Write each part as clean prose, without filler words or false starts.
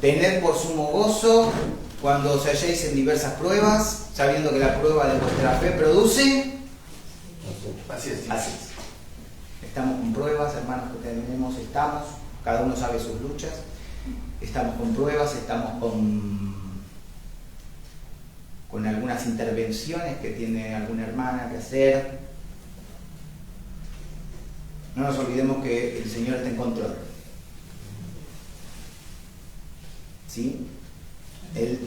Tened por sumo gozo cuando os halléis en diversas pruebas, sabiendo que la prueba de vuestra fe produce paciencia. Estamos con pruebas, hermanos, que tenemos, cada uno sabe sus luchas, estamos con pruebas, estamos con algunas intervenciones que tiene alguna hermana que hacer. No nos olvidemos que el Señor está en control. ¿Sí? Él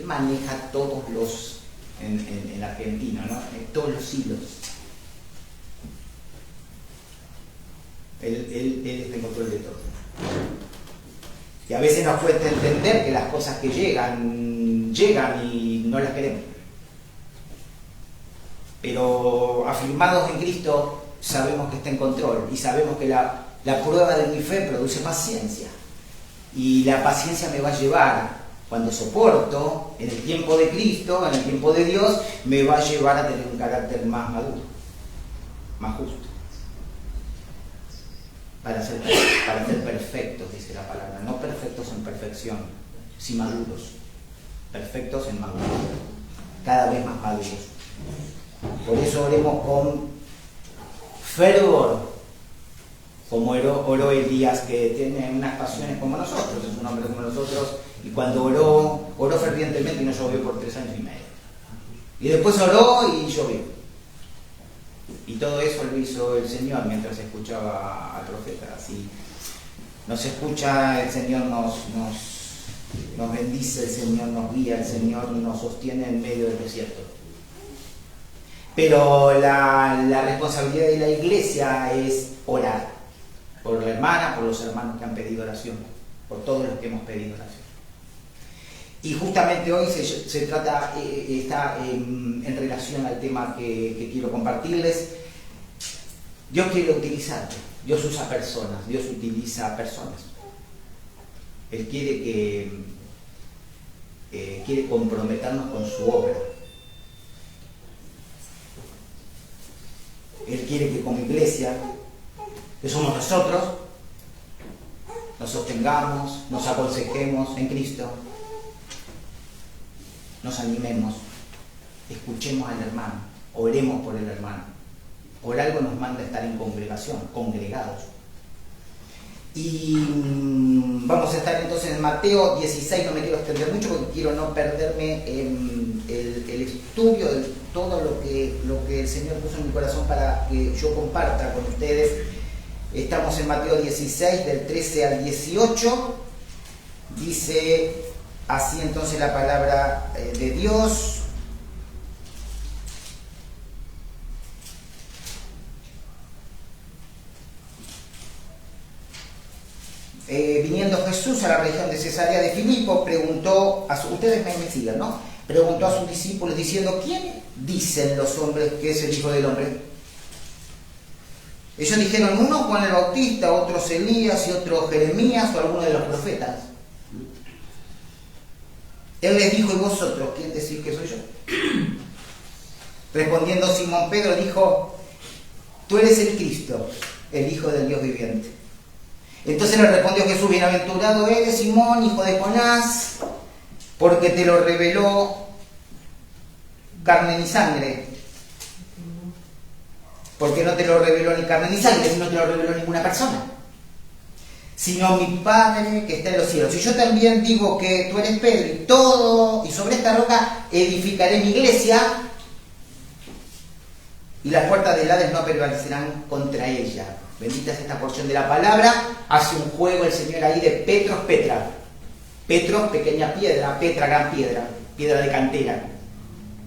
maneja todos los, en Argentina, ¿no? Todos los hilos. Él está en control de todo. Y a veces nos cuesta entender que las cosas que llegan y no las queremos. Pero afirmados en Cristo, sabemos que está en control y sabemos que la prueba de mi fe produce paciencia. Y la paciencia me va a llevar, cuando soporto, en el tiempo de Cristo, en el tiempo de Dios, me va a llevar a tener un carácter más maduro, más justo. Para ser perfectos, dice la palabra. No perfectos en perfección, sino maduros. Perfectos en madurez. Cada vez más maduros. Por eso oremos con fervor, como oró Elías, que tiene unas pasiones como nosotros, es un hombre como nosotros, y cuando oró fervientemente y no llovió por 3 años y medio. Y después oró y llovió. Y todo eso lo hizo el Señor mientras escuchaba al profeta. Si nos escucha, el Señor nos bendice, el Señor nos guía, el Señor nos sostiene en medio del desierto. Pero la responsabilidad de la iglesia es orar por la hermana, por los hermanos que han pedido oración, por todos los que hemos pedido oración. Y justamente hoy se trata, está en relación al tema que quiero compartirles. Dios quiere utilizarte, Dios usa personas, Dios utiliza personas. Él quiere comprometernos con su obra. Él quiere que como iglesia, que somos nosotros, nos sostengamos, nos aconsejemos en Cristo, nos animemos, escuchemos al hermano, oremos por el hermano. Por algo nos manda a estar en congregación, congregados. Y vamos a estar entonces en Mateo 16, no me quiero extender mucho porque quiero no perderme en el estudio de todo lo que el Señor puso en mi corazón para que yo comparta con ustedes. Estamos en Mateo 16, del 13 al 18. Dice así entonces la palabra de Dios. Viniendo Jesús a la región de Cesarea de Filipo, preguntó a ustedes me sigan, ¿no? Preguntó a sus discípulos diciendo: ¿quién dicen los hombres que es el Hijo del Hombre? Ellos dijeron: uno Juan el Bautista, otros Elías y otros Jeremías o alguno de los profetas. Él les dijo: ¿y vosotros quién decís que soy yo? Respondiendo Simón Pedro dijo: tú eres el Cristo, el Hijo del Dios viviente. Entonces le respondió Jesús: bienaventurado eres, Simón, hijo de Jonás, porque te lo reveló carne ni sangre. Porque no te lo reveló ni carne ni sangre, sino te lo reveló ninguna persona, sino mi Padre que está en los cielos. Y yo también digo que tú eres Pedro, y sobre esta roca edificaré mi iglesia, y las puertas del Hades no prevalecerán contra ella. Bendita es esta porción de la palabra. Hace un juego el Señor ahí de Petros, Petra. Petros, pequeña piedra; Petra, gran piedra, piedra de cantera.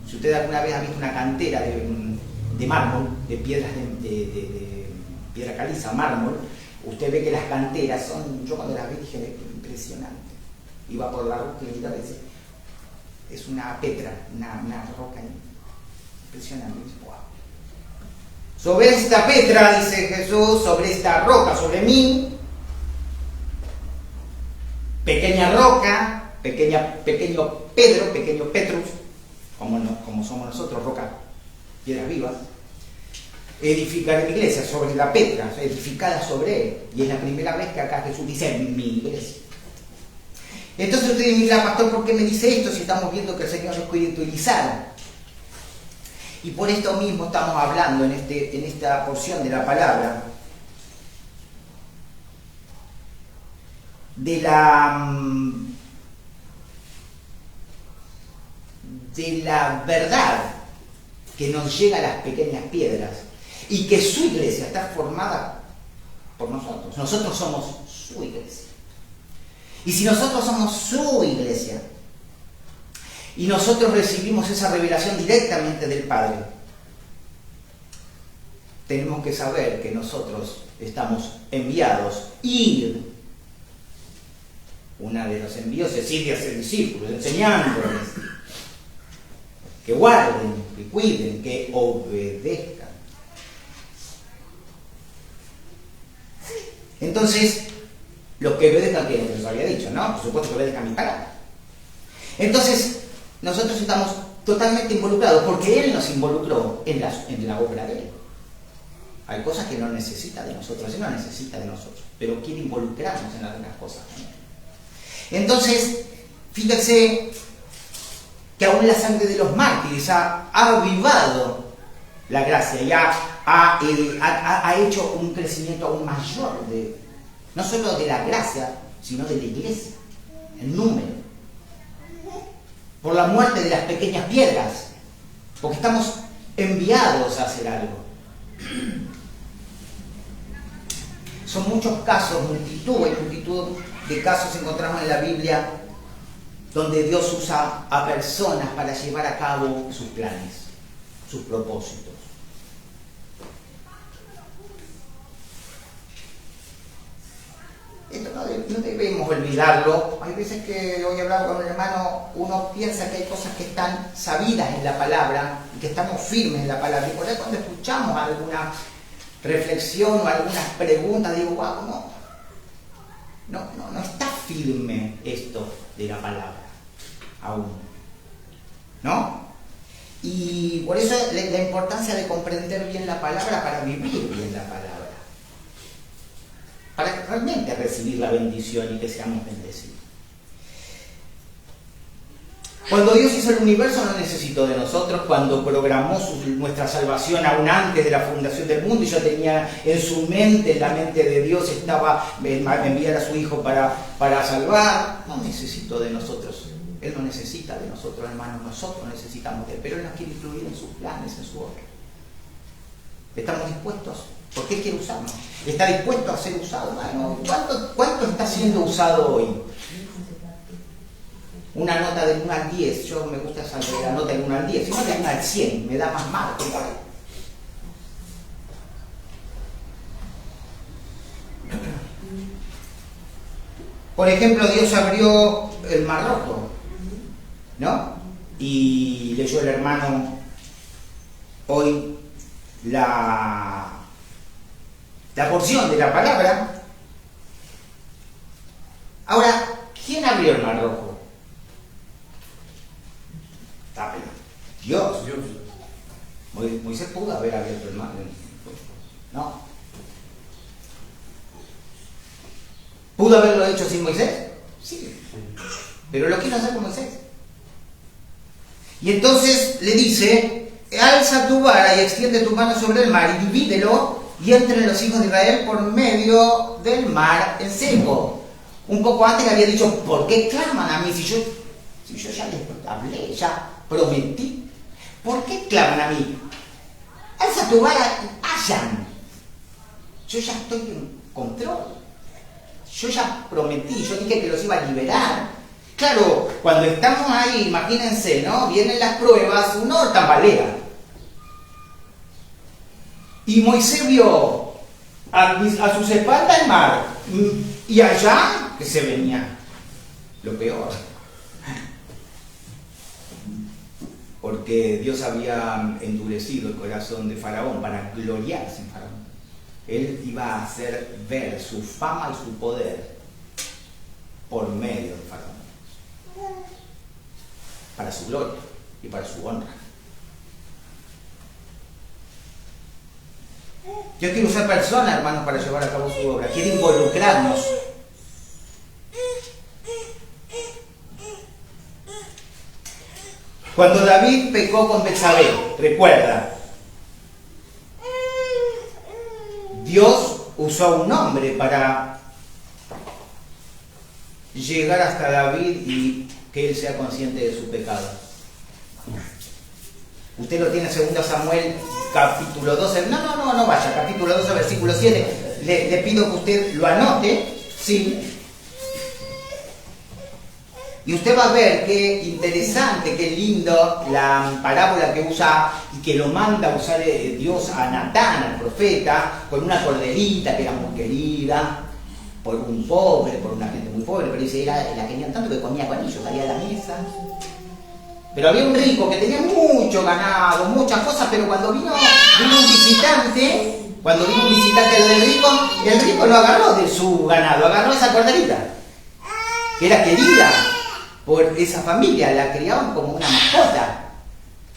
Si usted alguna vez ha visto una cantera de mármol, de piedras de piedra caliza, mármol, usted ve que las canteras son, yo cuando las vi dije, impresionante. Iba por la roca y dice, es una petra, una roca impresionante. Wow. Sobre esta Petra, dice Jesús, sobre esta roca, sobre mí, pequeña roca, pequeño Pedro, pequeño Petrus, como somos nosotros, roca, piedras vivas, edificaré mi iglesia sobre la Petra, edificada sobre él. Y es la primera vez que acá Jesús dice mi iglesia. Entonces usted dirá, pastor, ¿por qué me dice esto si estamos viendo que el Señor nos quiere utilizar? Y por esto mismo estamos hablando en esta porción de la palabra de la verdad que nos llega a las pequeñas piedras y que su iglesia está formada por nosotros. Nosotros somos su iglesia. Y si nosotros somos su iglesia y nosotros recibimos esa revelación directamente del Padre, tenemos que saber que nosotros estamos enviados. Ir, una de los envíos es ir y hacer discípulos, enseñándoles que guarden, que cuiden, que obedezcan. Entonces, los que obedezcan, que les había dicho, ¿no? Por supuesto que obedezcan mi palabra. Entonces, nosotros estamos totalmente involucrados, porque Él nos involucró en la obra de Él. Hay cosas que no necesita de nosotros, Él no necesita de nosotros, pero quiere involucrarnos en algunas cosas. Entonces, fíjense que aún la sangre de los mártires ha avivado la gracia y ha hecho un crecimiento aún mayor, no solo de la gracia, sino de la iglesia, el número. Por la muerte de las pequeñas piedras, porque estamos enviados a hacer algo. Son muchos casos, multitud de casos encontramos en la Biblia donde Dios usa a personas para llevar a cabo sus planes, sus propósitos. Esto no debemos olvidarlo. Hay veces que hoy he hablado con un hermano, uno piensa que hay cosas que están sabidas en la palabra y que estamos firmes en la palabra. Y por ahí cuando escuchamos alguna reflexión o algunas preguntas, digo, wow, no está firme esto de la palabra aún, ¿no? Y por eso la importancia de comprender bien la palabra para vivir bien la palabra, para realmente recibir la bendición y que seamos bendecidos. Cuando Dios hizo el universo no necesitó de nosotros. Cuando programó nuestra salvación aún antes de la fundación del mundo, y ya tenía en su mente, en la mente de Dios estaba enviar a su Hijo para salvar, no necesitó de nosotros. Él no necesita de nosotros, hermanos, nosotros necesitamos de Él, pero Él nos quiere incluir en sus planes, en su obra. ¿Estamos dispuestos? ¿Por qué quiere usarnos? ¿Está dispuesto a ser usado? Bueno, ¿cuánto está siendo usado hoy? Una nota del 1 al 10, yo me gusta esa la nota del 1 al 10, si no del 1 al 100, me da más marco. Por ejemplo, Dios abrió el Mar Rojo, ¿no? Y leyó el hermano hoy la porción de la palabra. Ahora, ¿quién abrió el Mar Rojo? Dios. Moisés pudo haber abierto el mar, ¿no? ¿Pudo haberlo hecho sin Moisés? Sí. Pero lo quiso hacer con Moisés. Y entonces le dice, alza tu vara y extiende tu mano sobre el mar y divídelo y entren los hijos de Israel por medio del mar en seco. Un poco antes le había dicho, ¿por qué claman a mí si yo ya les hablé, ya prometí? ¿Por qué claman a mí? Alza tu vara y hayan. Yo ya estoy en control. Yo ya prometí, yo dije que los iba a liberar. Claro, cuando estamos ahí, imagínense, ¿no? Vienen las pruebas, uno tambalea. Y Moisés vio a sus espaldas el mar. Y allá que se venía lo peor. Porque Dios había endurecido el corazón de Faraón para gloriarse en Faraón. Él iba a hacer ver su fama y su poder por medio de Faraón. Para su gloria y para su honra. Dios quiere usar personas, hermanos, para llevar a cabo su obra. Quiere involucrarnos. Cuando David pecó con Betsabé, recuerda, Dios usó un hombre para llegar hasta David y que él sea consciente de su pecado. Usted lo tiene en 2 Samuel, capítulo 12. No vaya, capítulo 12, versículo 7. Le pido que usted lo anote, ¿sí? Y usted va a ver qué interesante, qué lindo la parábola que usa y que lo manda a usar Dios a Natán, al profeta, con una corderita que era muy querida por un pobre, por una gente muy pobre, pero dice, la querían tanto que comía con ellos, salía a la mesa. Pero había un rico que tenía mucho ganado, muchas cosas, pero cuando vino un visitante el rico no agarró de su ganado, agarró esa corderita, que era querida por esa familia, la criaban como una mascota,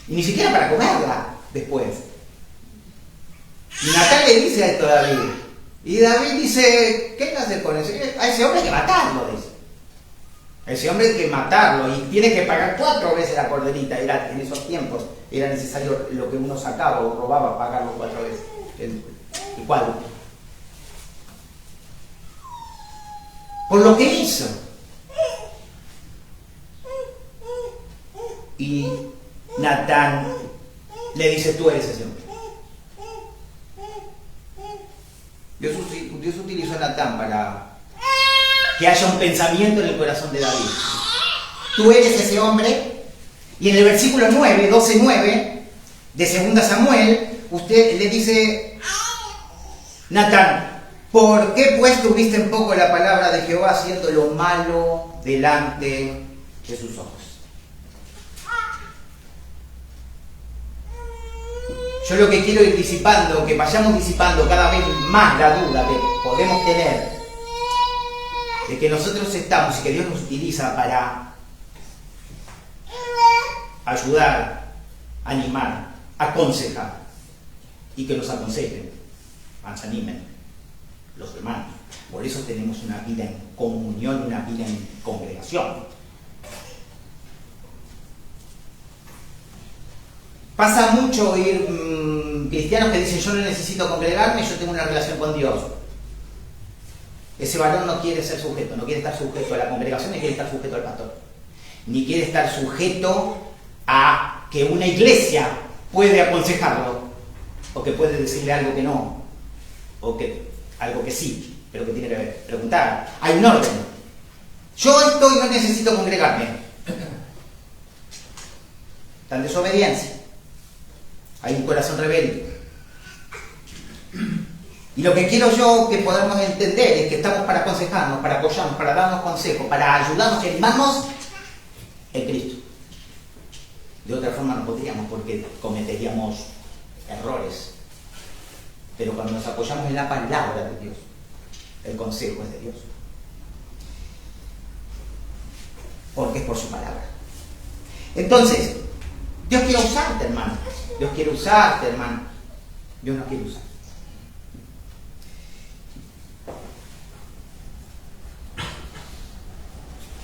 y ni siquiera para comerla después. Y Natán le dice a esto a David, y David dice, ¿qué hay que hacer con ese? A ese hombre hay que matarlo, dice. A ese hombre hay que matarlo, y tiene que pagar 4 veces la corderita. En esos tiempos era necesario lo que uno sacaba o robaba, pagarlo 4 veces, el cuádruple. Por lo que hizo. Y Natán le dice, tú eres ese hombre. Dios utilizó a Natán para que haya un pensamiento en el corazón de David. Tú eres ese hombre. Y en el versículo 12:9 de 2 Samuel, usted le dice, Natán, ¿por qué pues tuviste en poco la palabra de Jehová haciendo lo malo delante de sus ojos? Yo lo que quiero ir disipando, que vayamos disipando cada vez más la duda que podemos tener de que nosotros estamos y que Dios nos utiliza para ayudar, animar, aconsejar, y que nos aconsejen, nos animen los hermanos. Por eso tenemos una vida en comunión, una vida en congregación. Pasa mucho oír cristianos que dicen, yo no necesito congregarme, yo tengo una relación con Dios. Ese varón no quiere ser sujeto, no quiere estar sujeto a la congregación, ni quiere estar sujeto al pastor, ni quiere estar sujeto a que una iglesia puede aconsejarlo, o que puede decirle algo que no, o que algo que sí, pero que tiene que preguntar. Hay un orden. Yo estoy, no necesito congregarme. Está en desobediencia. Hay un corazón rebelde. Y lo que quiero yo que podamos entender es que estamos para aconsejarnos, para apoyarnos, para darnos consejos, para ayudarnos y animarnos en Cristo. De otra forma no podríamos, porque cometeríamos errores. Pero cuando nos apoyamos en la palabra de Dios, el consejo es de Dios. Porque es por su palabra. Entonces, Dios quiere usarte, hermano. Dios quiere usarte, hermano. Dios no quiere usar.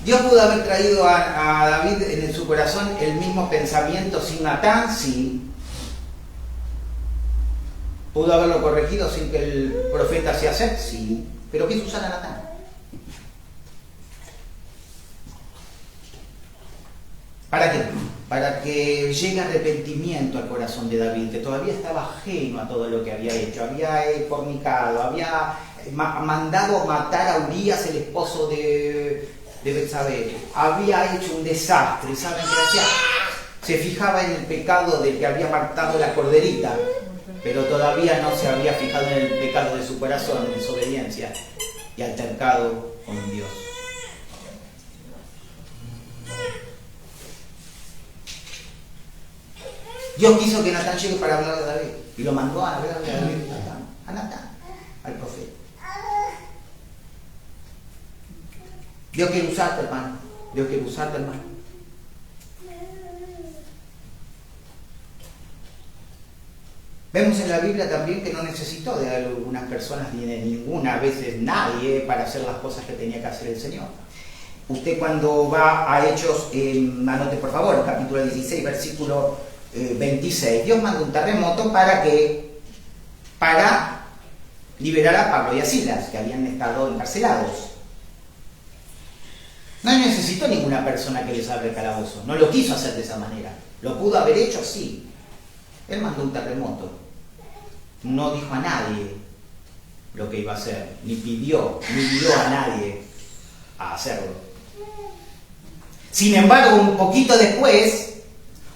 Dios pudo haber traído a David en su corazón el mismo pensamiento sin Natán, sí. Pudo haberlo corregido sin que el profeta se hacer, sí. Pero quiso usar a Natán. ¿Para qué? Para que llegue arrepentimiento al corazón de David, que todavía estaba ajeno a todo lo que había hecho. Había fornicado, había mandado matar a Urías, el esposo de Betsabé. Había hecho un desastre. ¿Saben qué hacía? Se fijaba en el pecado del que había matado la corderita, pero todavía no se había fijado en el pecado de su corazón, en desobediencia y altercado con Dios. Dios quiso que Natán llegue para hablar de David y lo mandó a hablar de David a Natán, al profeta. Dios quiere usarte, hermano. Dios quiere usarte, hermano. Vemos en la Biblia también que no necesitó de algunas personas ni de ninguna, a veces nadie, para hacer las cosas que tenía que hacer el Señor. Usted cuando va a Hechos, anote por favor, capítulo 16, versículo 26, Dios manda un terremoto para liberar a Pablo y a Silas, que habían estado encarcelados. No necesitó ninguna persona que les abra el calabozo, no lo quiso hacer de esa manera. Lo pudo haber hecho, sí. Él mandó un terremoto. No dijo a nadie lo que iba a hacer, ni pidió a nadie a hacerlo. Sin embargo, un poquito después,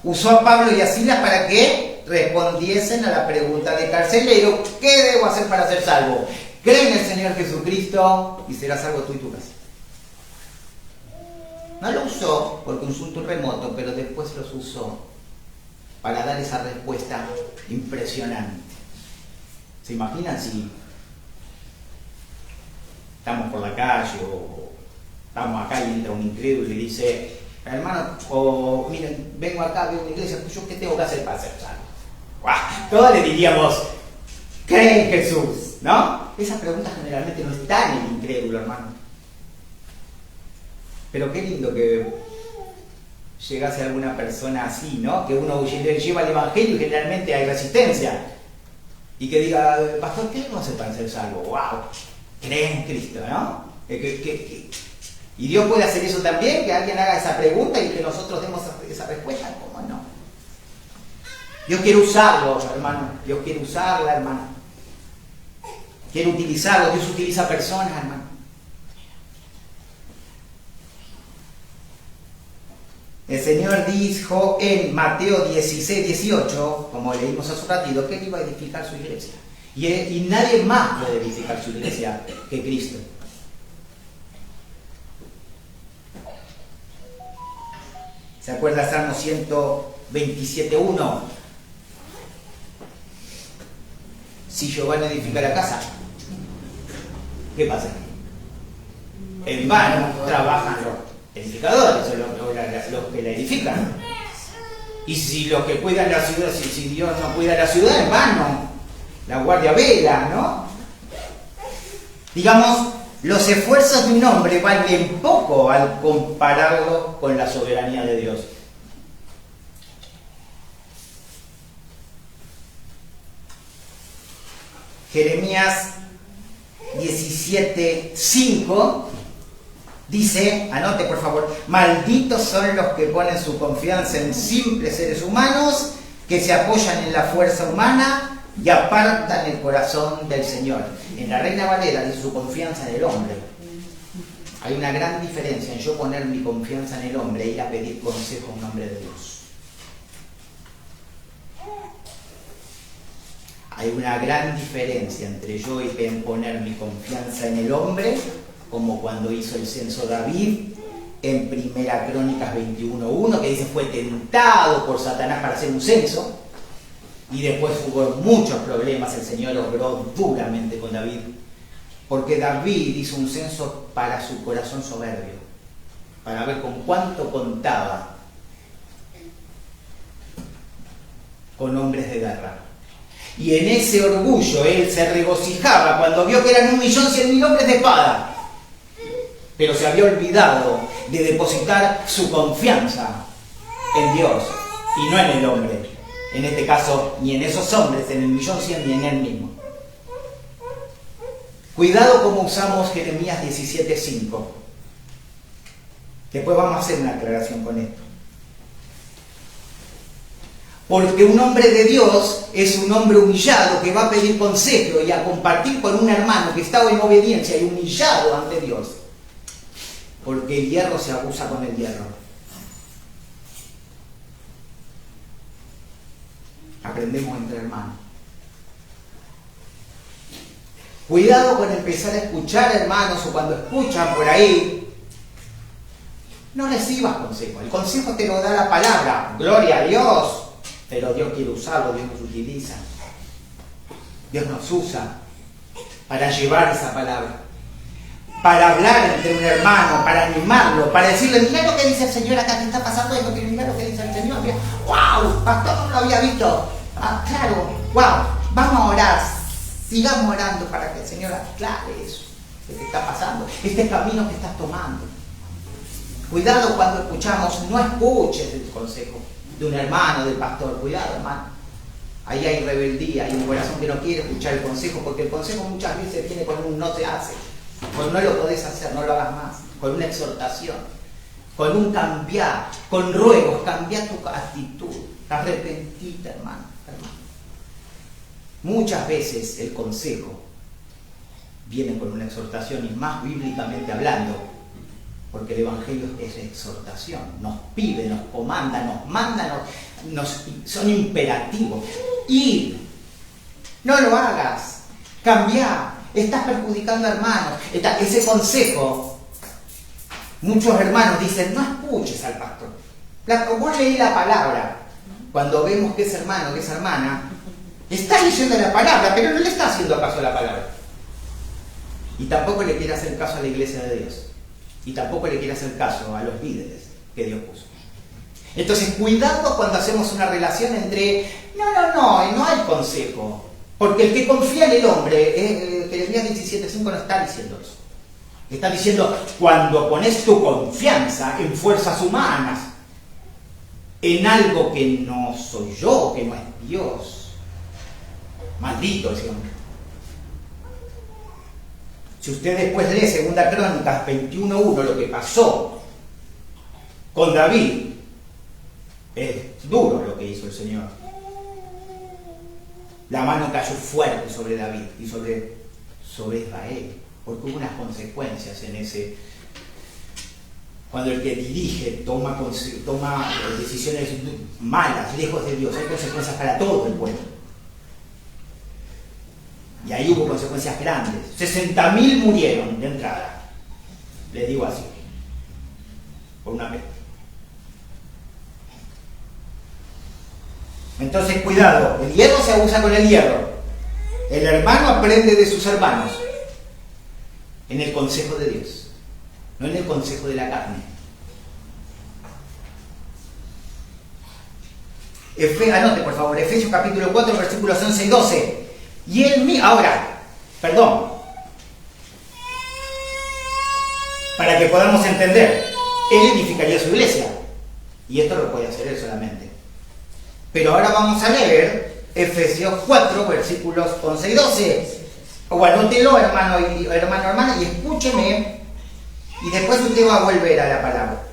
usó a Pablo y a Silas para que respondiesen a la pregunta del carcelero: ¿qué debo hacer para ser salvo? Cree en el Señor Jesucristo y serás salvo tú y tu casa. No lo usó porque usó un terremoto, pero después los usó para dar esa respuesta impresionante. ¿Se imaginan si estamos por la calle o estamos acá y entra un incrédulo y dice: hermano, o miren, vengo acá, veo una iglesia, pues yo qué tengo que hacer para ser salvo? ¡Guau! Todos le diríamos: cree en Jesús, ¿no? Esa pregunta generalmente no está en el incrédulo, hermano. Pero qué lindo que llegase alguna persona así, ¿no? Que uno lleva el evangelio y generalmente hay resistencia. Y que diga: pastor, ¿qué debo hacer para ser salvo? ¡Wow! Cree en Cristo, ¿no? Y Dios puede hacer eso también, que alguien haga esa pregunta y que nosotros demos esa respuesta. ¿Cómo no? Dios quiere usarlo, hermano. Dios quiere usarla, hermano. Quiere utilizarlo. Dios utiliza personas, hermano. El Señor dijo en Mateo 16, 18, como leímos hace un ratito, que Él iba a edificar su iglesia. Y nadie más puede edificar su iglesia que Cristo. ¿Se acuerda Salmo 127.1? Si Jehová no edifica la casa, ¿qué pasa? En vano trabajan los edificadores, son los que la edifican. Y si los que cuidan la ciudad, si Dios no cuida la ciudad, en vano la guardia vela, ¿no? Digamos, los esfuerzos de un hombre valen poco al compararlo con la soberanía de Dios. Jeremías 17:5 dice, anote por favor: malditos son los que ponen su confianza en simples seres humanos, que se apoyan en la fuerza humana y apartan el corazón del Señor. En la Reina Valera dice su confianza en el hombre. Hay una gran diferencia en yo poner mi confianza en el hombre e ir a pedir consejo en nombre de Dios. Hay una gran diferencia entre yo y poner mi confianza en el hombre, como cuando hizo el censo David en Primera Crónicas 21:1, que dice fue tentado por Satanás para hacer un censo, y después hubo muchos problemas. El Señor obró duramente con David, porque David hizo un censo para su corazón soberbio, para ver con cuánto contaba con hombres de guerra. Y en ese orgullo él se regocijaba cuando vio que eran 1.100.000 hombres de espada. Pero se había olvidado de depositar su confianza en Dios y no en el hombre. En este caso, ni en esos hombres, en el 1.100.000, ni en él mismo. Cuidado cómo usamos Jeremías 17:5. Después vamos a hacer una aclaración con esto. Porque un hombre de Dios es un hombre humillado que va a pedir consejo y a compartir con un hermano que está en obediencia y humillado ante Dios. Porque el hierro se abusa con el hierro. Aprendemos entre hermanos. Cuidado con empezar a escuchar, hermanos, o cuando escuchan por ahí, no recibas consejo. El consejo te lo da la palabra. Gloria a Dios. Pero Dios quiere usarlo, Dios nos utiliza. Dios nos usa para llevar esa palabra. Para hablar entre un hermano, para animarlo, para decirle: mira lo que dice el Señor acá, que está pasando esto, que mira lo que dice el Señor. Mira, ¡wow! Pastor, no lo había visto. Ah, claro, ¡wow! Vamos a orar. Sigamos orando para que el Señor aclare eso que te está pasando, este camino que estás tomando. Cuidado cuando escuchamos, no escuches el consejo de un hermano, del pastor. Cuidado, hermano. Ahí hay rebeldía, hay un corazón que no quiere escuchar el consejo, porque el consejo muchas veces viene con un no te hace, con no lo podés hacer, no lo hagas más, con una exhortación, con un cambiar, con ruegos, cambia tu actitud, arrepentite, hermano. Muchas veces el consejo viene con una exhortación, y más bíblicamente hablando, porque el Evangelio es exhortación, nos pide, nos comanda, nos manda, son imperativos. Ir, no lo hagas, cambia, estás perjudicando a hermanos. Ese consejo, muchos hermanos dicen, no escuches al pastor. Vos leí la palabra, cuando vemos que ese hermano, que esa hermana, está leyendo la palabra, pero no le está haciendo caso a la palabra. Y tampoco le quiere hacer caso a la iglesia de Dios. Y tampoco le quiere hacer caso a los líderes que Dios puso. Entonces, cuidado cuando hacemos una relación entre, no hay consejo. Porque el que confía en el hombre, Jeremías 17:5 no está diciendo eso. Está diciendo, cuando pones tu confianza en fuerzas humanas, en algo que no soy yo, que no es Dios, maldito ese hombre. Si usted después lee 2 Crónicas 21:1, lo que pasó con David, es duro lo que hizo el Señor. La mano cayó fuerte sobre David y sobre Israel, porque hubo unas consecuencias en ese. Cuando el que dirige toma decisiones malas, lejos de Dios, hay consecuencias para todo el pueblo. Y ahí hubo consecuencias grandes. 60.000 murieron de entrada. Les digo así. Por una vez. Entonces, cuidado. El hierro se abusa con el hierro. El hermano aprende de sus hermanos. En el consejo de Dios. No en el consejo de la carne. Anote, por favor. Efesios capítulo 4, versículos 11 y 12. Y él mismo, para que podamos entender, él edificaría su iglesia, y esto lo puede hacer él solamente. Pero ahora vamos a leer Efesios 4, versículos 11 y 12. O anótelo, hermana, y escúcheme, y después usted va a volver a la palabra.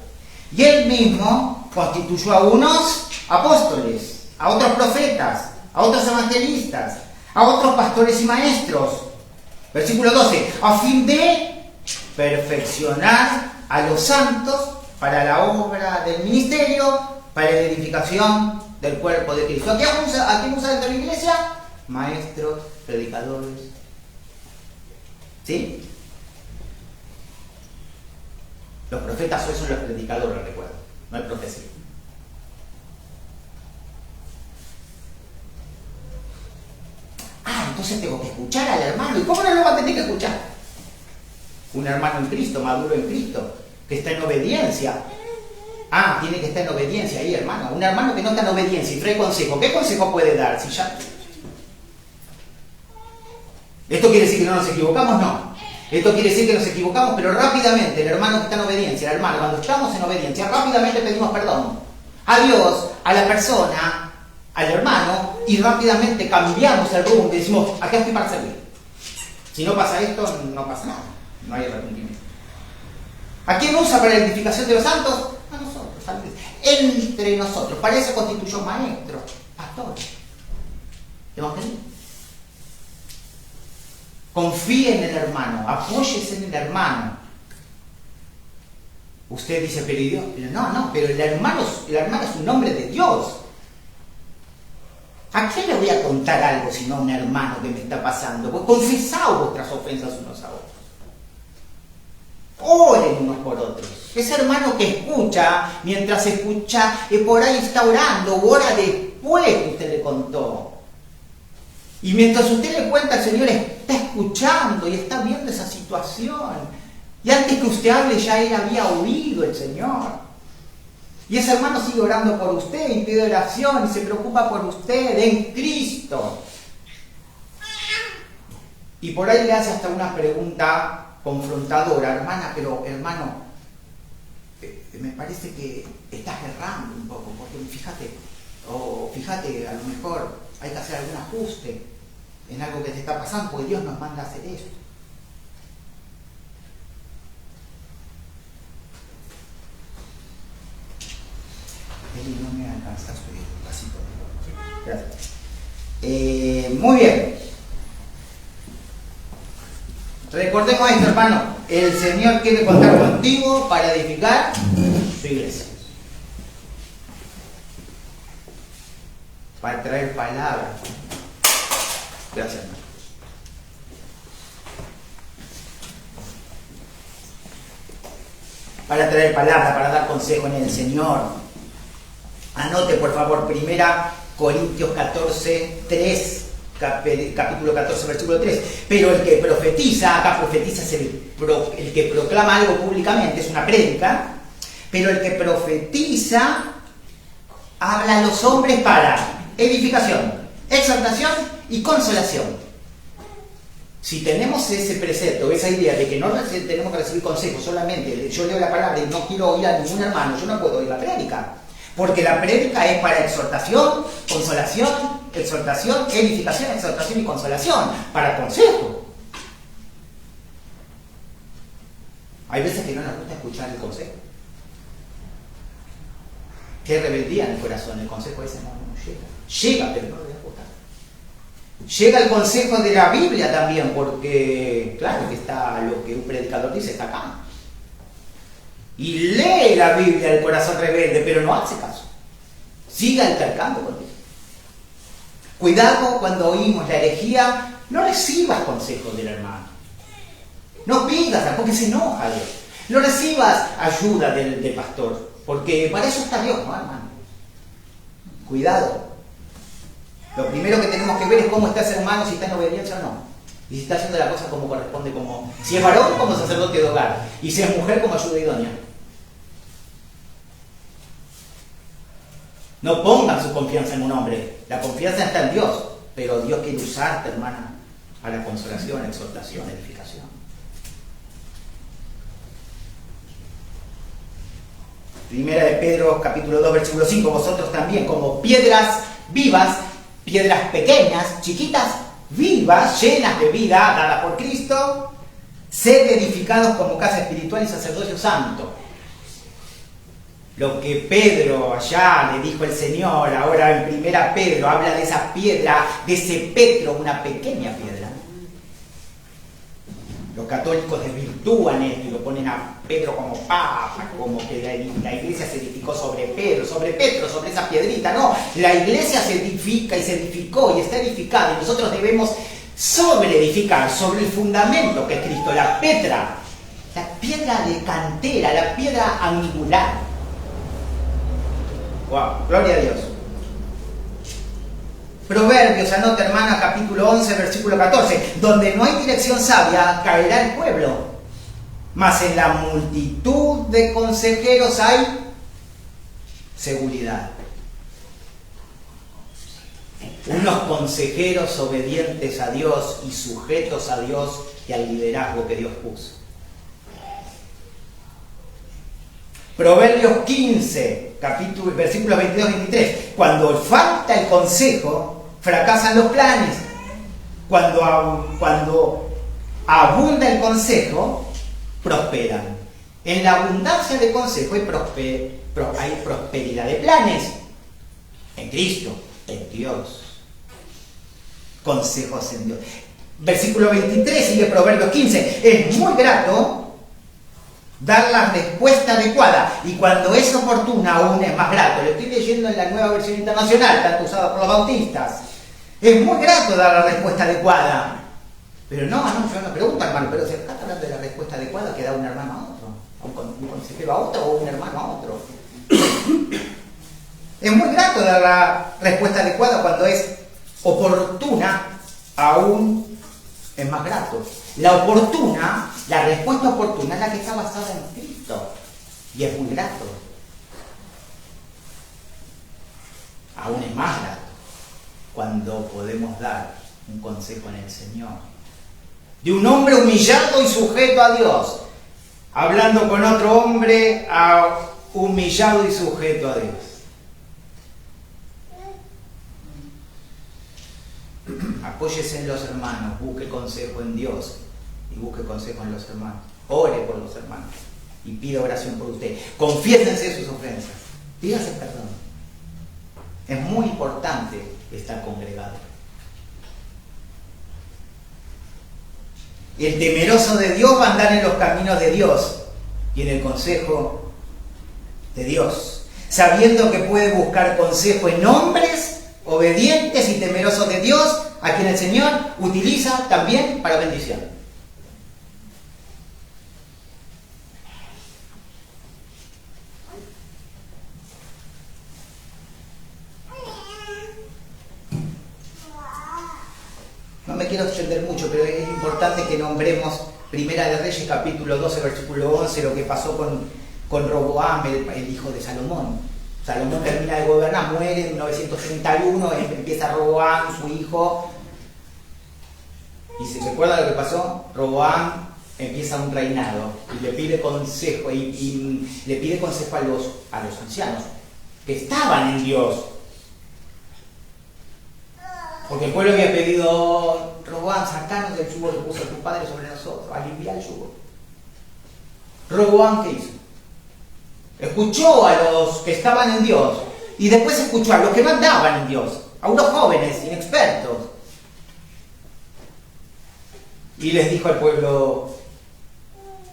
Y él mismo constituyó a unos apóstoles, a otros profetas, a otros evangelistas, a otros pastores y maestros. Versículo 12. A fin de perfeccionar a los santos para la obra del ministerio, para la edificación del cuerpo de Cristo. ¿A quién usa dentro de la iglesia? Maestros, predicadores. ¿Sí? Los profetas hoy son los predicadores, recuerdo. No hay profecía. Entonces tengo que escuchar al hermano. ¿Y cómo no lo va a tener que escuchar? Un hermano en Cristo, maduro en Cristo, que está en obediencia. Tiene que estar en obediencia ahí, hermano. Un hermano que no está en obediencia y trae consejo. ¿Qué consejo puede dar? Si ya... ¿Esto quiere decir que no nos equivocamos? No. Esto quiere decir que nos equivocamos, pero rápidamente el hermano que está en obediencia, el hermano, cuando estamos en obediencia, rápidamente pedimos perdón a Dios, a la persona, al hermano, y rápidamente cambiamos el rumbo y decimos, acá estoy para servir. Si no pasa esto, no pasa nada. No hay arrepentimiento. ¿A quién usa para la edificación de los santos? A nosotros, entre nosotros. Para eso constituyó maestros, pastores, evangelistas. Confíe en el hermano, apóyese en el hermano. Usted dice, pero Dios, pero el hermano es un hombre de Dios. ¿A quién le voy a contar algo si no a un hermano que me está pasando? Pues confesaos vuestras ofensas unos a otros. Oren unos por otros. Ese hermano que escucha, mientras escucha, por ahí está orando, o ora después que usted le contó. Y mientras usted le cuenta, el Señor está escuchando y está viendo esa situación. Y antes que usted hable, ya él había oído el Señor. Y ese hermano sigue orando por usted y pide oración y se preocupa por usted en Cristo. Y por ahí le hace hasta una pregunta confrontadora. Hermana, pero hermano, me parece que estás errando un poco, porque fíjate, a lo mejor hay que hacer algún ajuste en algo que te está pasando, porque Dios nos manda a hacer esto. Eli, no me alcanzas el vasito. Gracias. Muy bien. Recordemos esto, hermano. El Señor quiere contar contigo para edificar su iglesia. Para traer palabra. Gracias, hermano. Para traer palabra, para dar consejo en el Señor. Anote, por favor, 1 Corintios 14, 3. Capítulo 14, versículo 3. Pero el que profetiza, acá profetiza es el que proclama algo públicamente, es una prédica, pero el que profetiza habla a los hombres para edificación, exhortación y consolación. Si tenemos ese precepto, esa idea de que no tenemos que recibir consejos, solamente yo leo la palabra y no quiero oír a ningún hermano, yo no puedo oír la prédica. Porque la prédica es para exhortación, consolación, exhortación, edificación, exhortación y consolación, para consejo. Hay veces que no nos gusta escuchar el consejo. Qué rebeldía en el corazón, el consejo ese no llega. Llega, pero no lo voy a gustar. Llega el consejo de la Biblia también, porque claro que está lo que un predicador dice, está acá. Y lee la Biblia el corazón rebelde, pero no hace caso. Siga altercando con Dios. Cuidado cuando oímos la herejía, no recibas consejos del hermano. No pidas, porque se enoja Dios. No recibas ayuda del pastor, porque para eso está Dios, ¿no, hermano? Cuidado. Lo primero que tenemos que ver es cómo está ese hermano, si está en obediencia o no. Y si está haciendo la cosa como corresponde, como si es varón, como sacerdote de hogar. Y si es mujer, como ayuda idónea. No pongan su confianza en un hombre. La confianza está en Dios. Pero Dios quiere usarte, hermana, para consolación, exhortación, edificación. Primera de Pedro, capítulo 2, versículo 5. Vosotros también, como piedras vivas, piedras pequeñas, chiquitas, vivas, llenas de vida, dadas por Cristo, sed edificados como casa espiritual y sacerdocio santo. Lo que Pedro allá le dijo el Señor, ahora en 1 Pedro habla de esa piedra, de ese Petro, una pequeña piedra. Los católicos desvirtúan esto y lo ponen a Pedro como papa, como que la iglesia se edificó sobre Pedro, sobre esa piedrita. No, la iglesia se edifica y se edificó y está edificada, y nosotros debemos sobreedificar sobre el fundamento que es Cristo, la piedra de cantera, la piedra angular. Wow, gloria a Dios. Proverbios, anota, hermana, capítulo 11, versículo 14. Donde no hay dirección sabia, caerá el pueblo. Mas en la multitud de consejeros hay seguridad. Unos consejeros obedientes a Dios y sujetos a Dios y al liderazgo que Dios puso. Proverbios 15, capítulo, versículos 22-23. Cuando falta el consejo, fracasan los planes. Cuando abunda el consejo, prosperan. En la abundancia de consejo hay prosperidad de planes. En Cristo, en Dios. Consejos en Dios. Versículo 23, sigue Proverbios 15. Es muy grato dar la respuesta adecuada, y cuando es oportuna aún es más grato. Lo estoy leyendo en la Nueva Versión Internacional, tanto usada por los bautistas. Es muy grato dar la respuesta adecuada. Pero no, yo no pregunto, hermano, pero se está hablando de la respuesta adecuada que da un hermano a otro, un consejero a otro o un hermano a otro. Es muy grato dar la respuesta adecuada cuando es oportuna, aún es más grato. La respuesta oportuna es la que está basada en Cristo y es muy grato. Aún es más grato cuando podemos dar un consejo en el Señor. De un hombre humillado y sujeto a Dios, hablando con otro hombre, a humillado y sujeto a Dios. Apóyese en los hermanos, busque consejo en Dios y busque consejo en los hermanos. Ore por los hermanos y pida oración por usted. Confiésense sus ofensas. Pídase perdón. Es muy importante estar congregado. El temeroso de Dios va a andar en los caminos de Dios y en el consejo de Dios, sabiendo que puede buscar consejo en hombres obedientes y temerosos de Dios, a quien el Señor utiliza también para bendición. No me quiero extender mucho, pero es importante que nombremos Primera de Reyes, capítulo 12, versículo 11, lo que pasó con Roboam, el hijo de Salomón. Salomón termina de gobernar, muere en 1931, empieza Roboam, su hijo. ¿Y se recuerda lo que pasó? Roboam empieza un reinado y le pide consejo, y le pide consejo a los ancianos que estaban en Dios. Porque el pueblo había pedido: Roboam, sacanos del yugo que puso tu padre sobre nosotros, alivia el yugo. Roboam, ¿qué hizo? Escuchó a los que estaban en Dios y después escuchó a los que no andaban en Dios, a unos jóvenes inexpertos. Y les dijo al pueblo: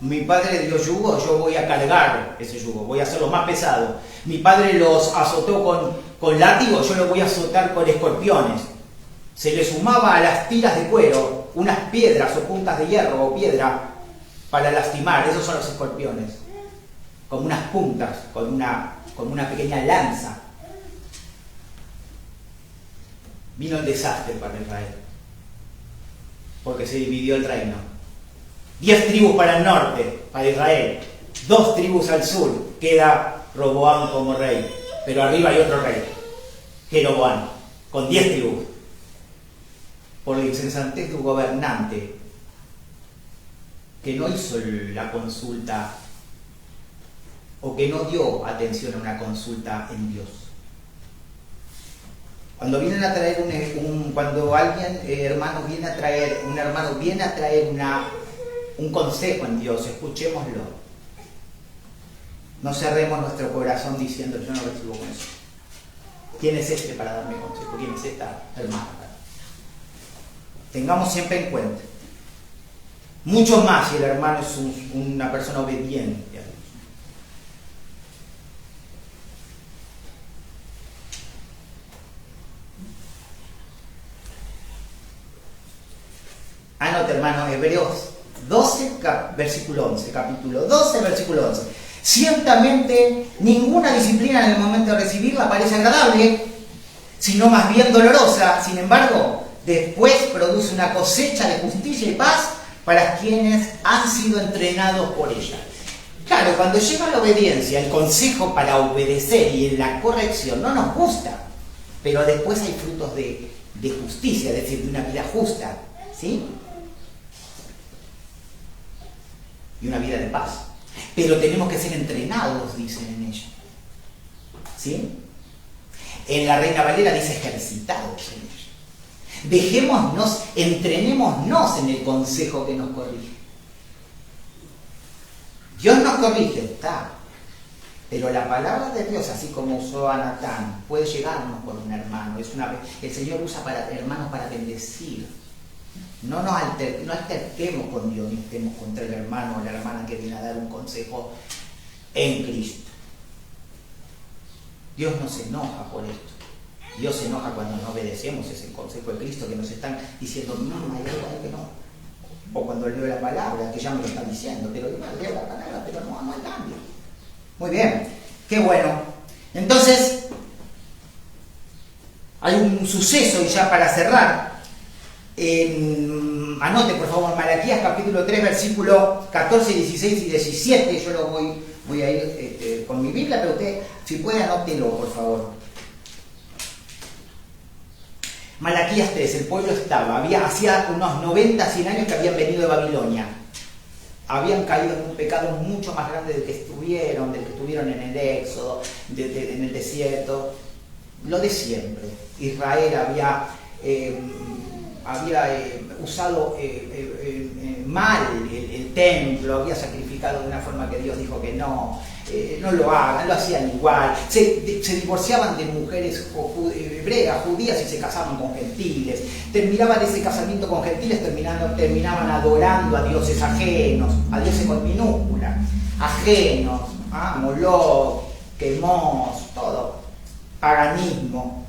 mi padre dio yugo, yo voy a cargar ese yugo, voy a hacerlo más pesado. Mi padre los azotó con látigo, yo los voy a azotar con escorpiones. Se le sumaba a las tiras de cuero unas piedras o puntas de hierro o piedra para lastimar. Esos son los escorpiones. Como unas puntas, con una pequeña lanza. Vino el desastre para Israel, porque se dividió el reino. 10 tribus para el norte, para Israel. 2 tribus al sur. Queda Roboam como rey. Pero arriba hay otro rey, Jeroboam, con 10 tribus. Por la insensatez de un gobernante que no hizo la consulta, o que no dio atención a una consulta en Dios. Cuando vienen a traer cuando alguien, un hermano viene a traer un consejo en Dios, escuchémoslo. No cerremos nuestro corazón diciendo: yo no recibo consejo. ¿Quién es este para darme consejo? ¿Quién es esta hermana? Tengamos siempre en cuenta, mucho más si el hermano es una persona obediente a Dios. Anote, hermano, Hebreos 12, versículo 11, capítulo 12, versículo 11. Ciertamente ninguna disciplina en el momento de recibirla parece agradable, sino más bien dolorosa. Sin embargo, después produce una cosecha de justicia y paz para quienes han sido entrenados por ella. Claro, cuando llega la obediencia, el consejo para obedecer y en la corrección no nos gusta, pero después hay frutos de justicia, es decir, de una vida justa, ¿sí? Y una vida de paz. Pero tenemos que ser entrenados, dicen en ella, ¿sí? En la Reina Valera dice ejercitados en ella. Dejémonos, entrenémonos en el consejo que nos corrige. Dios nos corrige, está. Pero la palabra de Dios, así como usó a Natán, puede llegarnos por un hermano. El Señor usa hermanos para bendecir. No alterquemos con Dios, ni estemos contra el hermano o la hermana que viene a dar un consejo en Cristo. Dios no se enoja por esto. Dios se enoja cuando no obedecemos ese consejo de Cristo que nos están diciendo: no, hay algo ahí que no. O cuando leo la palabra, que ya me lo están diciendo, pero igual leo la palabra, pero no hay cambio. Muy bien, qué bueno. Entonces, hay un suceso, y ya para cerrar, anote por favor Malaquías capítulo 3, versículo 14, 16 y 17. Yo lo voy a ir con mi Biblia, pero usted, si puede, anótelo por favor. Malaquías 3, el pueblo hacía unos 90, 100 años que habían venido de Babilonia. habían caído en un pecado mucho más grande del que estuvieron en el Éxodo, en el desierto, lo de siempre. Israel había usado mal el templo, había sacrificado de una forma que Dios dijo que no lo hagan, lo hacían igual, se divorciaban de mujeres hebreas, judías, y se casaban con gentiles, terminaban ese casamiento con gentiles, terminaban adorando a dioses ajenos, a dioses con minúscula, ajenos, Moloch, Quemos, todo, paganismo.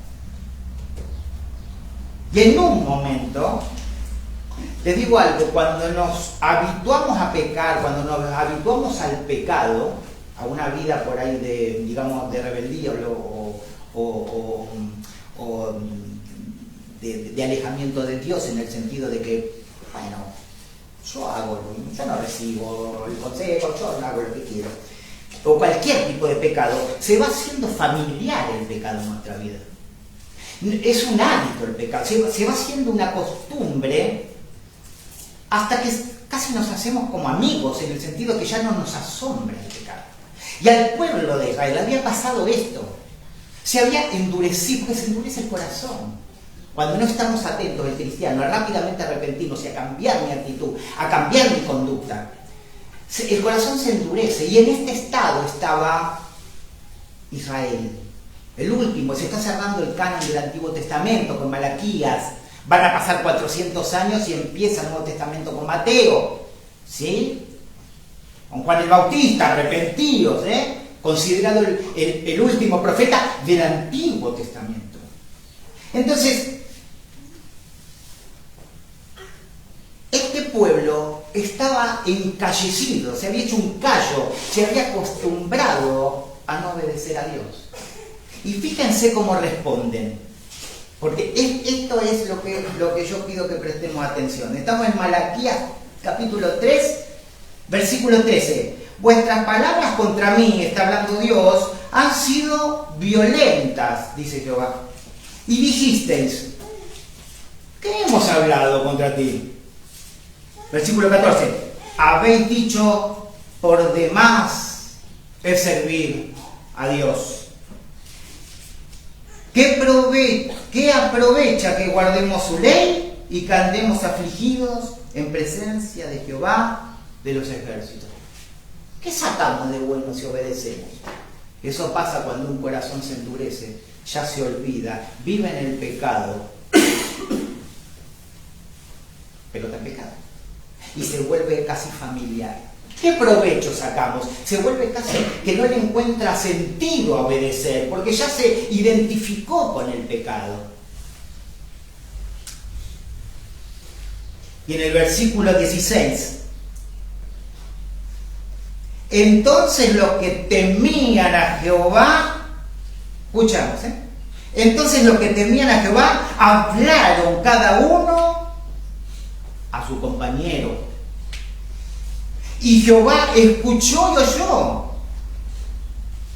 Y en un momento, les digo algo, cuando nos habituamos a pecar, cuando nos habituamos al pecado, a una vida por ahí de rebeldía o de alejamiento de Dios, en el sentido de que, bueno, yo no recibo el consejo, yo no hago lo que quiero, o cualquier tipo de pecado, se va haciendo familiar el pecado en nuestra vida. Es un hábito el pecado, se va haciendo una costumbre hasta que casi nos hacemos como amigos, en el sentido que ya no nos asombra el pecado. Y al pueblo de Israel había pasado esto, se había endurecido, porque se endurece el corazón. Cuando no estamos atentos, el cristiano, a rápidamente arrepentirnos y a cambiar mi actitud, a cambiar mi conducta, el corazón se endurece, y en este estado estaba Israel. El último, se está cerrando el canon del Antiguo Testamento con Malaquías. Van a pasar 400 años y empieza el Nuevo Testamento con Mateo, ¿sí? Con Juan el Bautista, arrepentidos, considerado el último profeta del Antiguo Testamento. Entonces, este pueblo estaba encallecido, se había hecho un callo, se había acostumbrado a no obedecer a Dios. Y fíjense cómo responden, porque esto es lo que yo pido que prestemos atención. Estamos en Malaquías capítulo 3, versículo 13. Vuestras palabras contra mí, está hablando Dios, han sido violentas, dice Jehová. Y dijisteis, ¿qué hemos hablado contra ti? Versículo 14. Habéis dicho, por demás es servir a Dios. ¿Qué aprovecha que guardemos su ley y que andemos afligidos en presencia de Jehová de los ejércitos? ¿Qué sacamos de bueno si obedecemos? Eso pasa cuando un corazón se endurece, ya se olvida, vive en el pecado, pero está en pecado, y se vuelve casi familiar. ¿Qué provecho sacamos? Se vuelve casi que no le encuentra sentido a obedecer, porque ya se identificó con el pecado. Y en el versículo 16, entonces los que temían a Jehová, escuchamos, entonces los que temían a Jehová hablaron cada uno a su compañero. Y Jehová escuchó y oyó.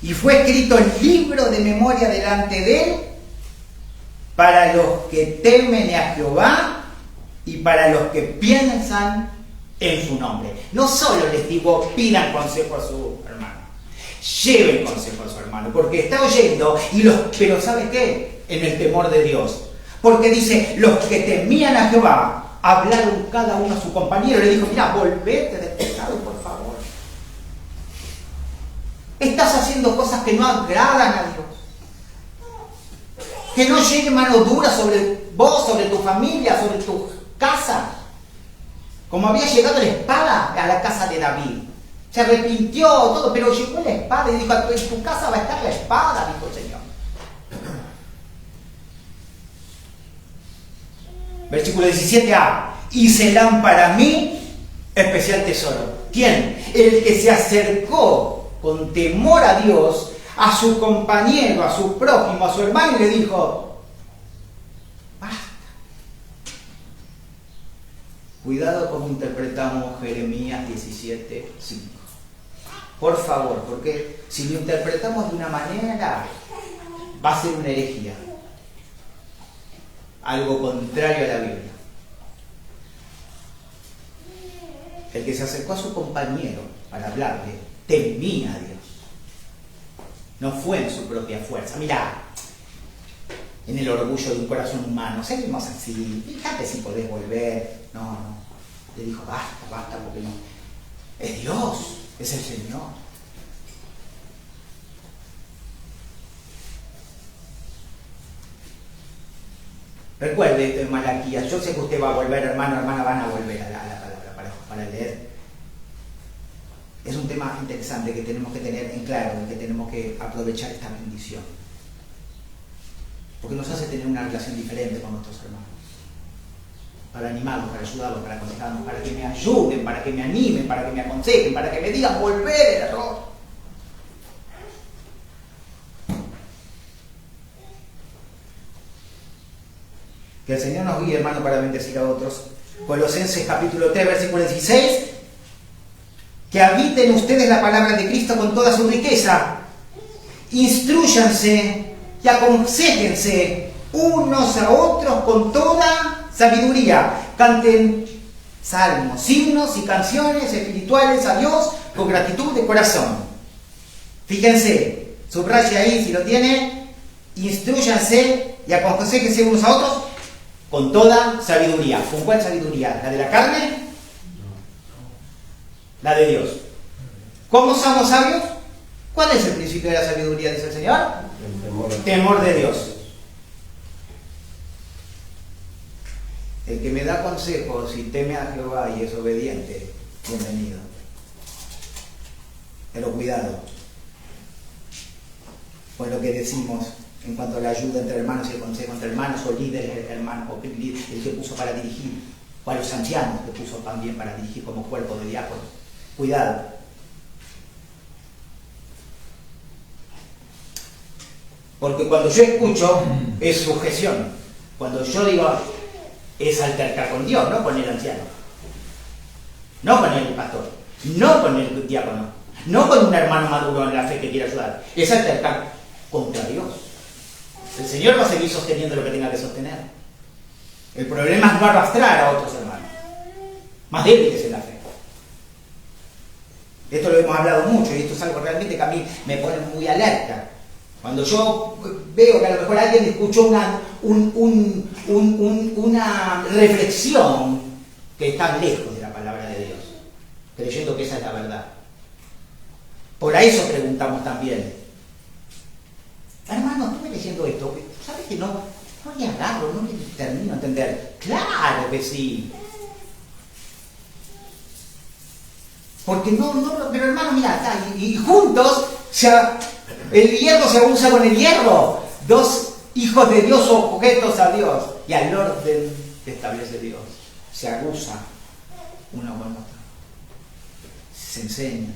Y fue escrito el libro de memoria delante de él para los que temen a Jehová y para los que piensan en su nombre. No solo les digo, pidan consejo a su hermano, lleven consejo a su hermano, porque está oyendo, pero ¿sabe qué? En el temor de Dios. Porque dice, los que temían a Jehová hablaron cada uno a su compañero, le dijo, mira, volvete del pecado, por favor. Estás haciendo cosas que no agradan a Dios. Que no llegue mano dura sobre vos, sobre tu familia, sobre tu casa. Como había llegado la espada a la casa de David. Se arrepintió todo, pero llegó la espada y dijo, en tu casa va a estar la espada, dijo el Señor. Versículo 17a. Y serán para mí especial tesoro. ¿Quién? El que se acercó con temor a Dios, a su compañero, a su prójimo, a su hermano, y le dijo, basta. Cuidado como interpretamos Jeremías 17:5. Por favor, porque si lo interpretamos de una manera, va a ser una herejía. Algo contrario a la Biblia. El que se acercó a su compañero para hablarle, temía a Dios. No fue en su propia fuerza. Mirá, en el orgullo de un corazón humano, seguimos así, fíjate si podés volver. No. Le dijo, basta, porque no. Es Dios, es el Señor. Recuerde esto en Malaquías. Yo sé que usted va a volver, hermano, hermana, van a volver a la palabra para leer. Es un tema interesante que tenemos que tener en claro, que tenemos que aprovechar esta bendición. Porque nos hace tener una relación diferente con nuestros hermanos. Para animarlos, para ayudarlos, para aconsejarnos, para que me ayuden, para que me animen, para que me aconsejen, para que me digan volver el error. Que el Señor nos guíe, hermano, para bendecir a otros. Colosenses capítulo 3, versículo 16. Que habiten ustedes la palabra de Cristo con toda su riqueza. Instrúyanse y aconséjense unos a otros con toda sabiduría. Canten salmos, himnos y canciones espirituales a Dios con gratitud de corazón. Fíjense, subraye ahí si lo tiene. Instrúyanse y aconséjense unos a otros con toda sabiduría. ¿Con cuál sabiduría? ¿La de la carne? La de Dios. ¿Cómo somos sabios? ¿Cuál es el principio de la sabiduría, dice el Señor? El temor de Dios. El que me da consejos y teme a Jehová y es obediente, bienvenido. Pero cuidado con lo que decimos en cuanto a la ayuda entre hermanos y el consejo entre hermanos, o líderes hermanos, o el que puso para dirigir, o a los ancianos que puso también para dirigir como cuerpo de diáconos. Cuidado. Porque cuando yo escucho es sujeción. Cuando yo digo es altercar con Dios, no con el anciano, no con el pastor, no con el diácono, no con un hermano maduro en la fe que quiere ayudar. Es altercar contra Dios. El Señor va a seguir sosteniendo lo que tenga que sostener. El problema es no arrastrar a otros hermanos más débiles en la fe. Esto lo hemos hablado mucho y esto es algo realmente que a mí me pone muy alerta. Cuando yo veo que a lo mejor alguien escuchó una reflexión que está lejos de la palabra de Dios, creyendo que esa es la verdad. Por eso preguntamos también, hermano, estuve leyendo esto, ¿sabes que no le agarro, no le termino de entender? Claro que sí. Porque pero hermano, mira, y juntos el hierro se usa con el hierro. Dos hijos de Dios objetos a Dios. Y al orden que establece Dios se acusa uno con otro. Se enseñan,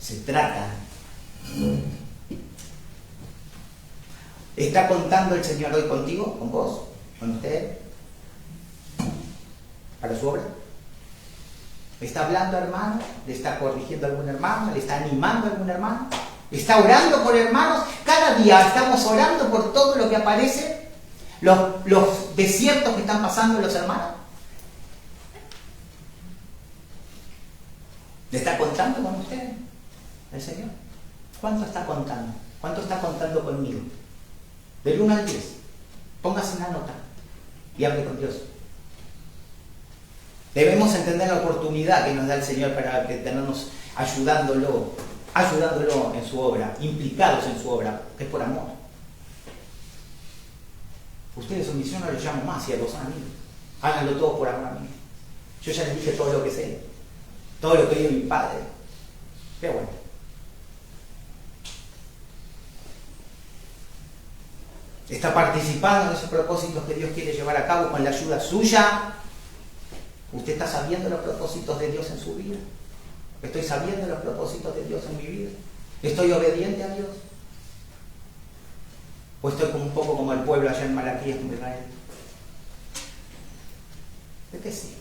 se tratan. ¿Está contando el Señor hoy contigo, con vos, con usted, para su obra? ¿Está hablando, hermano? ¿Le está corrigiendo a algún hermano? ¿Le está animando a algún hermano? ¿Está orando por hermanos? Cada día estamos orando por todo lo que aparece, los desiertos que están pasando los hermanos. ¿Le está contando con usted el Señor? ¿Cuánto está contando? ¿Cuánto está contando conmigo? Del 1 al 10. Póngase una nota y hable con Dios. Debemos entender la oportunidad que nos da el Señor para tenernos ayudándolo en su obra, implicados en su obra, que es por amor. Ustedes en misión no los llamo más, si a los son amigos. Háganlo todo por amor a mí. Yo ya les dije todo lo que sé, todo lo que oí de mi padre. Qué bueno. Está participando en esos propósitos que Dios quiere llevar a cabo con la ayuda suya. ¿Usted está sabiendo los propósitos de Dios en su vida? ¿Estoy sabiendo los propósitos de Dios en mi vida? ¿Estoy obediente a Dios? ¿O estoy como un poco como el pueblo allá en Malaquías con Israel? ¿De qué sí?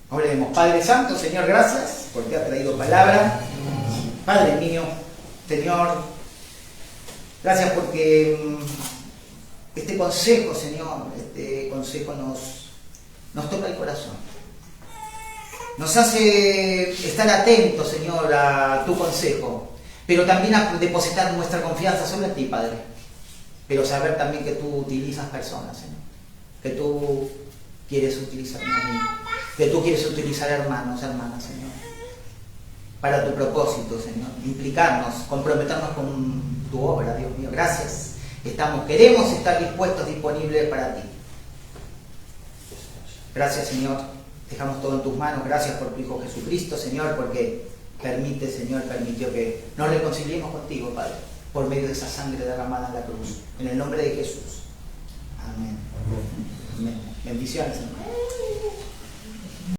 Oremos. Padre Santo, Señor, gracias porque ha traído palabra. Padre mío, Señor, gracias porque este consejo, Señor, este consejo nos toca el corazón. Nos hace estar atentos, Señor, a tu consejo, pero también a depositar nuestra confianza sobre ti, Padre. Pero saber también que tú utilizas personas, Señor. Que tú quieres utilizarme a mí. Que tú quieres utilizar hermanos, hermanas, Señor. Para tu propósito, Señor. Implicarnos, comprometernos con tu obra, Dios mío. Gracias. Queremos estar dispuestos, disponibles para ti. Gracias, Señor. Dejamos todo en tus manos. Gracias por tu Hijo Jesucristo, Señor, porque permitió que nos reconciliemos contigo, Padre, por medio de esa sangre derramada en la cruz. En el nombre de Jesús. Amén. Amén. Bendiciones, Señor.